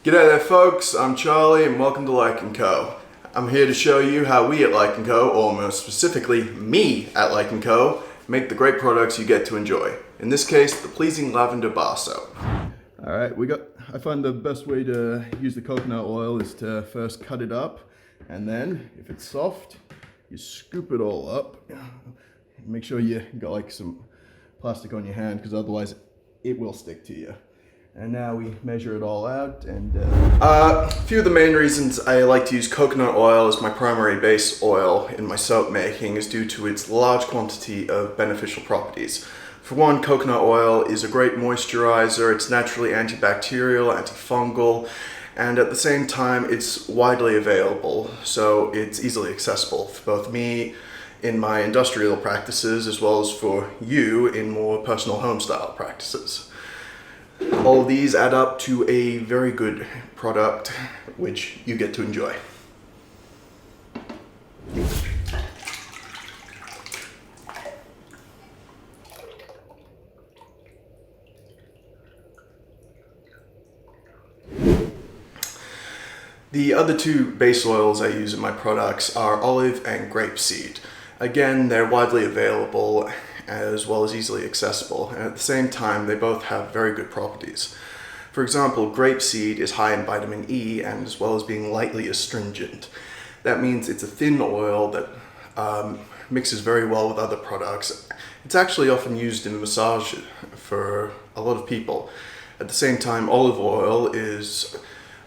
G'day there folks, I'm Charlie and welcome to LycanCo. I'm here to show you how we at LycanCo, or more specifically me at LycanCo, make the great products you get to enjoy. In this case, the pleasing lavender bar soap. Alright, I find the best way to use the coconut oil is to first cut it up, and then if it's soft, you scoop it all up. Make sure you got like some plastic on your hand, because otherwise it will stick to you. And now we measure it all out, and a few of the main reasons I like to use coconut oil as my primary base oil in my soap making is due to its large quantity of beneficial properties. For one, coconut oil is a great moisturizer. It's naturally antibacterial, antifungal, and at the same time it's widely available, so it's easily accessible for both me in my industrial practices as well as for you in more personal home style practices. All of these add up to a very good product which you get to enjoy. The other two base oils I use in my products are olive and grapeseed. Again, they're widely available as well as easily accessible, and at the same time they both have very good properties. For example, grapeseed is high in vitamin E and as well as being lightly astringent. That means it's a thin oil that mixes very well with other products. It's actually often used in massage for a lot of people. At the same time, olive oil is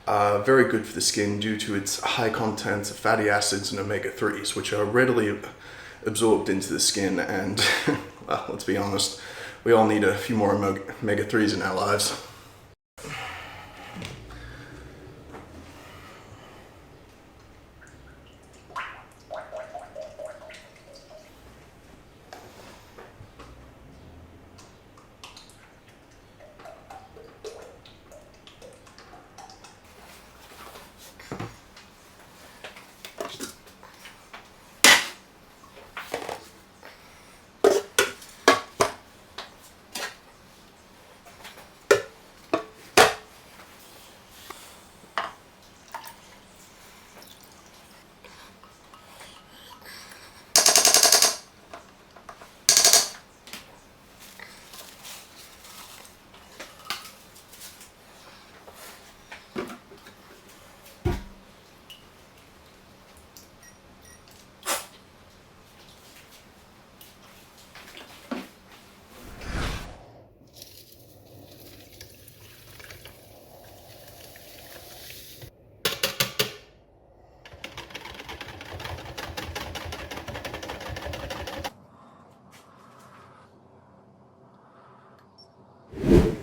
very good for the skin due to its high contents of fatty acids and omega-3s, which are readily absorbed into the skin, and well, let's be honest, we all need a few more omega-3s in our lives.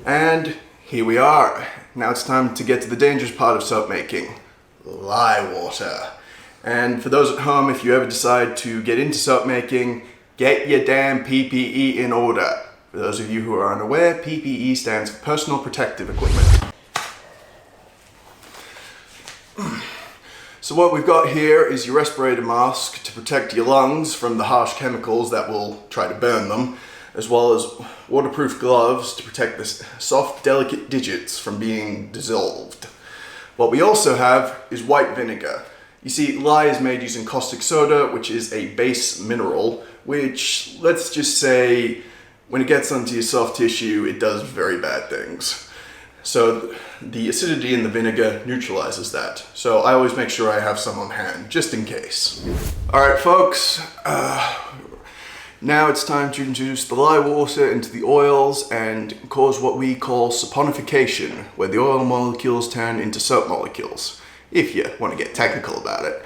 And here we are. Now it's time to get to the dangerous part of soap making, lye water. And for those at home, if you ever decide to get into soap making, get your damn PPE in order. For those of you who are unaware, PPE stands for personal protective equipment. So what we've got here is your respirator mask to protect your lungs from the harsh chemicals that will try to burn them, as well as waterproof gloves to protect the soft, delicate digits from being dissolved. What we also have is white vinegar. You see, lye is made using caustic soda, which is a base mineral, which, let's just say, when it gets onto your soft tissue, it does very bad things. So the acidity in the vinegar neutralizes that. So I always make sure I have some on hand, just in case. All right, folks. Now it's time to introduce the lye water into the oils and cause what we call saponification, where the oil molecules turn into soap molecules, if you want to get technical about it.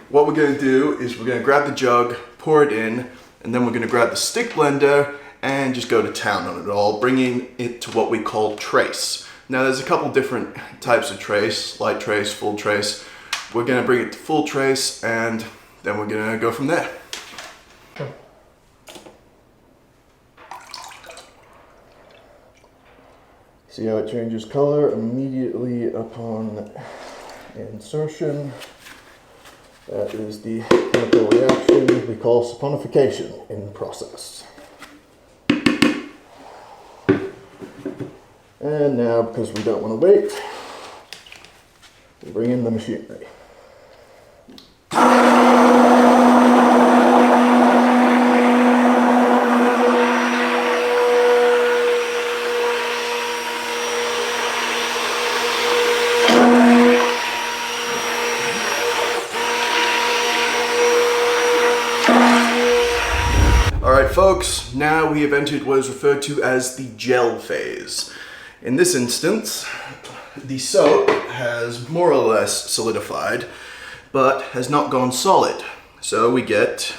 What we're going to do is we're going to grab the jug, pour it in, and then we're going to grab the stick blender and just go to town on it all, bringing it to what we call trace. Now there's a couple different types of trace, light trace, full trace. We're going to bring it to full trace, and then we're going to go from there. See how it changes color immediately upon insertion? That is the chemical reaction we call saponification in process. And now, because we don't want to wait, we bring in the machinery. Alright folks, now we have entered what is referred to as the gel phase. In this instance, the soap has more or less solidified, but has not gone solid. So we get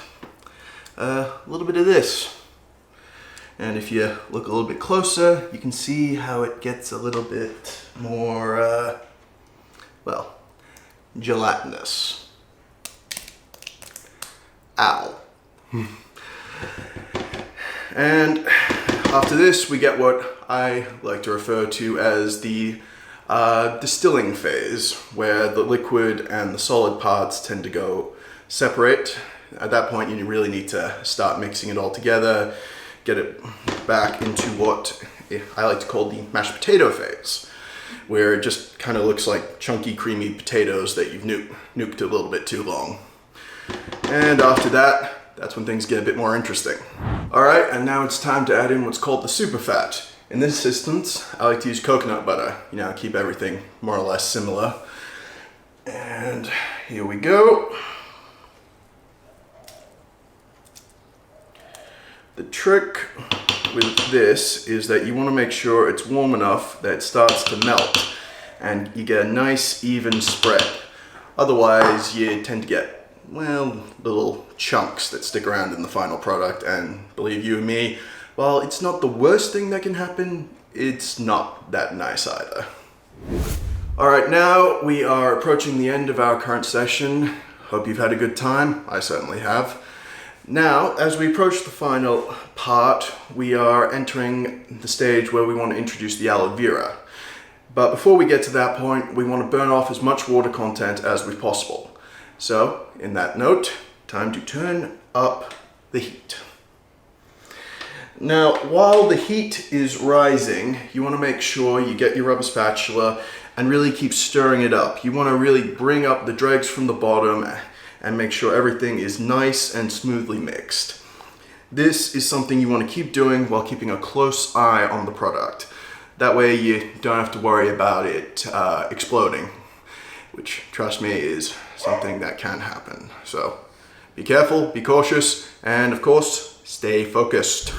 a little bit of this. And if you look a little bit closer, you can see how it gets a little bit more, well, gelatinous. Ow. And after this, we get what I like to refer to as the distilling phase, where the liquid and the solid parts tend to go separate. At that point, you really need to start mixing it all together, get it back into what I like to call the mashed potato phase, where it just kind of looks like chunky, creamy potatoes that you've nuked a little bit too long. And after that, that's when things get a bit more interesting. Alright, and now it's time to add in what's called the super fat. In this instance, I like to use coconut butter, keep everything more or less similar. And here we go. The trick with this is that you want to make sure it's warm enough that it starts to melt and you get a nice even spread. Otherwise, you tend to get, well, little chunks that stick around in the final product, and believe you me, while it's not the worst thing that can happen, it's not that nice either. Alright, now we are approaching the end of our current session. Hope you've had a good time. I certainly have. Now, as we approach the final part, we are entering the stage where we want to introduce the aloe vera. But before we get to that point, we want to burn off as much water content as we possible. So, in that note, time to turn up the heat. Now, while the heat is rising, you want to make sure you get your rubber spatula and really keep stirring it up. You want to really bring up the dregs from the bottom and make sure everything is nice and smoothly mixed. This is something you want to keep doing while keeping a close eye on the product. That way you don't have to worry about it exploding, which, trust me, is something that can happen. So be careful, be cautious, and of course, stay focused.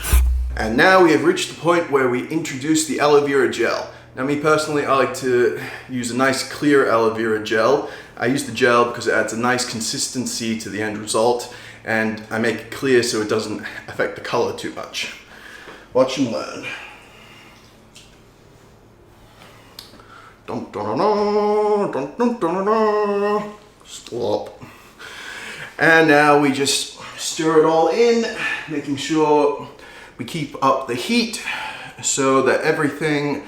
And now we have reached the point where we introduce the aloe vera gel. Now, me personally, I like to use a nice clear aloe vera gel. I use the gel because it adds a nice consistency to the end result, and I make it clear so it doesn't affect the color too much. Watch and learn. Dun, dun, dun, dun, dun, dun, dun. Slop. And now we just stir it all in, making sure we keep up the heat so that everything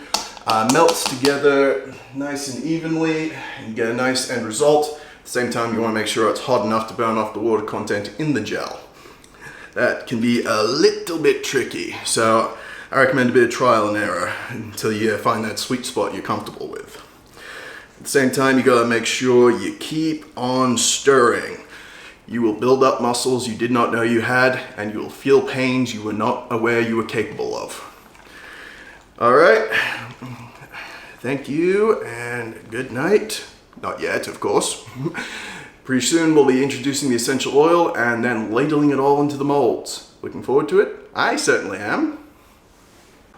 melts together nice and evenly and get a nice end result. At the same time, you want to make sure it's hot enough to burn off the water content in the gel. That can be a little bit tricky, so I recommend a bit of trial and error until you find that sweet spot you're comfortable with. At the same time, you gotta make sure you keep on stirring. You will build up muscles you did not know you had, and you will feel pains you were not aware you were capable of. Alright, thank you and good night. Not yet, of course. Pretty soon we'll be introducing the essential oil and then ladling it all into the molds. Looking forward to it? I certainly am.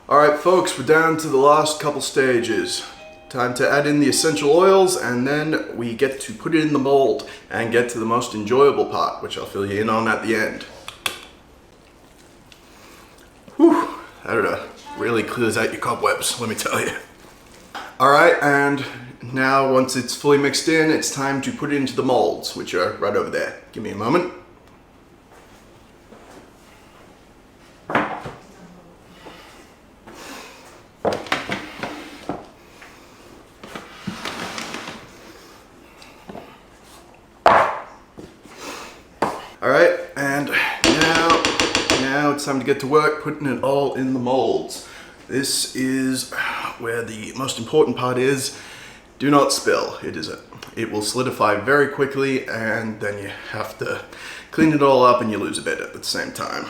Alright folks, we're down to the last couple stages. Time to add in the essential oils, and then we get to put it in the mold and get to the most enjoyable part, which I'll fill you in on at the end. Whew, that really clears out your cobwebs, let me tell you. Alright, and now once it's fully mixed in, it's time to put it into the molds, which are right over there. Give me a moment. Alright, and now it's time to get to work putting it all in the molds. This is where the most important part is. Do not spill. It will solidify very quickly, and then you have to clean it all up and you lose a bit at the same time.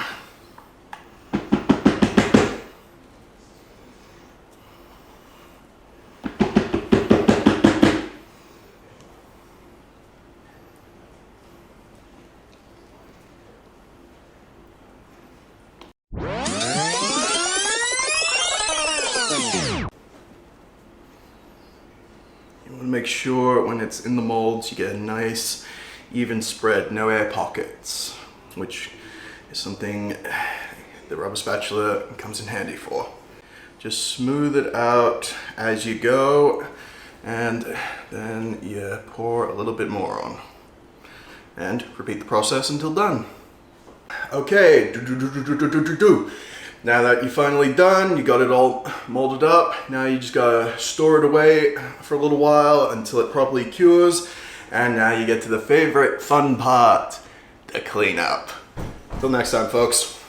You want to make sure when it's in the molds you get a nice even spread, no air pockets, which is something the rubber spatula comes in handy for. Just smooth it out as you go, and then you pour a little bit more on. And repeat the process until done. Okay, now that you're finally done, you got it all molded up, now you just gotta store it away for a little while until it properly cures, and now you get to the favorite fun part, the cleanup. Till next time, folks.